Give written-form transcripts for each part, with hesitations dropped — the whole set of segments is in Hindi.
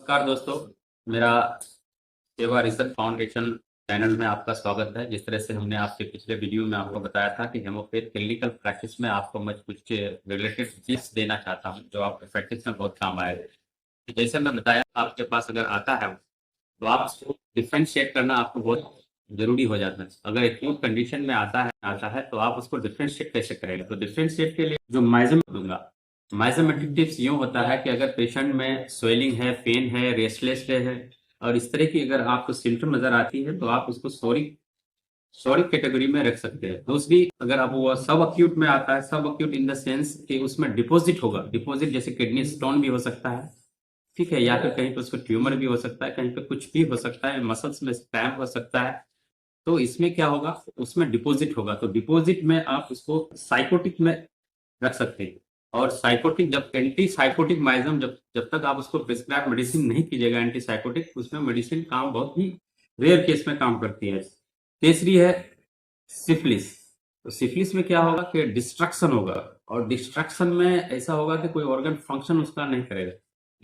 नमस्कार दोस्तों, मेरा सेवा रिसर्च फाउंडेशन चैनल में आपका स्वागत है। जिस तरह से हमने आपके पिछले वीडियो में आपको बताया था कि हेमोपैथ क्लिनिकल प्रैक्टिस में आपको मैं कुछ रिलेटेड टिप्स देना चाहता हूं जो आपके प्रैक्टिस में बहुत काम आएगा। तो जैसे मैं बताया, आपके पास अगर आता है तो आप उसको डिफरेंशिएट करना आपको बहुत जरूरी हो जाता है। अगर एक्यूट कंडीशन में आता है तो आप उसको डिफरेंशिएट कैसे करेंगे? तो डिफरेंशिएट के लिए जो मेजरमेंट दूंगा, मेजरमेंटिक टिप्स यूँ होता है कि अगर पेशेंट में स्वेलिंग है, पेन है, रेस्टलेस है और इस तरह की अगर आपको सिम्टम नजर आती है तो आप उसको सॉरी कैटेगरी में रख सकते हैं। दूसरी, अगर आप वो सब अक्यूट में आता है, सब अक्यूट इन द सेंस कि उसमें डिपॉजिट होगा, डिपॉजिट जैसे किडनी स्टोन भी हो सकता है, ठीक है, या फिर कहीं पे उसको ट्यूमर भी हो सकता है, कहीं पे कुछ भी हो सकता है, मसल्स में स्पैम हो सकता है। तो इसमें क्या होगा, उसमें डिपॉजिट होगा, तो डिपॉजिट में आप उसको साइकोटिक में रख सकते हैं। और साइकोटिक, जब एंटी साइकोटिक माइजम, जब जब तक आप उसको प्रिस्क्राइब मेडिसिन नहीं कीजिएगा एंटी साइकोटिक, उसमें मेडिसिन काम बहुत ही रेयर केस में काम करती है। तीसरी है सिफिलिस। तो सिफिलिस में क्या होगा कि डिस्ट्रक्शन होगा, और डिस्ट्रक्शन में ऐसा होगा कि कोई ऑर्गन फंक्शन उसका नहीं करेगा,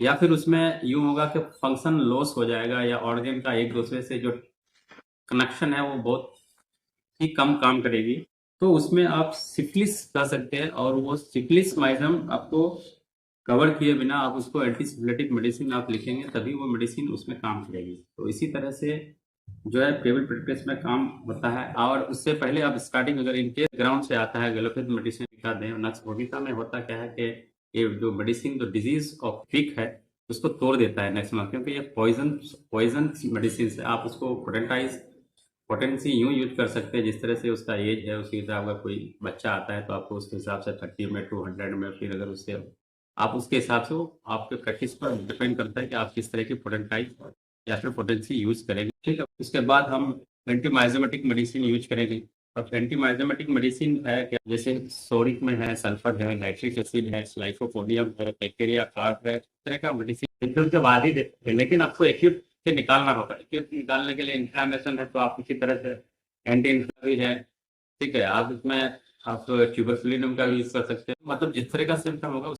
या फिर उसमें यूं होगा कि फंक्शन लॉस हो जाएगा, या ऑर्गन का एक दूसरे से जो कनेक्शन है वो बहुत ही कम काम करेगी। तो उसमें आप सिफिलिस कह सकते हैं, और वो सिफिलिस माइजम आपको कवर किए बिना आप उसको एंटीसिफिलिटिक मेडिसिन आप लिखेंगे तभी वो मेडिसिन उसमें काम करेगी। तो इसी तरह से जो है पेबल प्रैक्टिस में काम होता है। और उससे पहले आप स्टार्टिंग, अगर इनके ग्राउंड से आता है एलोपैथ मेडिसिन लिखा दें, नक्स भोगिता में होता क्या है कि ये जो मेडिसिन, जो डिजीज ऑफ फिक है उसको तोड़ देता है मैक्सिमम, क्योंकि ये पॉइजन मेडिसिन है। आप उसको पोटेंसी यूं यूज कर सकते हैं जिस तरह से उसका एज है उसी हिसाब का। कोई बच्चा आता है तो आपको उसके हिसाब से 30 में 200 में, फिर अगर उससे आप उसके हिसाब से, वो आपके प्रैक्टिस पर डिपेंड करता है कि आप किस तरह की पोटेंटाइज या फिर पोटेंसी यूज करेंगे, ठीक है। उसके बाद हम एंटीमाइजेमेटिक मेडिसिन यूज करेंगे। अब एंटीमाइजेमेटिक मेडिसिन है क्या, जैसे सोरिक में है, सल्फर है, नाइट्रिक एसिड है, स्लाइकोपोडियम है, बैक्टीरिया कार्प है, इस तरह का मेडिसिन एक्यूट के बाद ही देते हैं। लेकिन आपको एक्यूट से निकालना होगा। एक्यूट निकालने के लिए इन्फ्लामेशन है तो आप इसी तरह से एंटी इन्फ्लामेटरी है, ठीक है। आप इसमें आप ट्यूबरकुलिनम का भी यूज कर सकते हैं। मतलब जिस तरह का सिम्टम होगा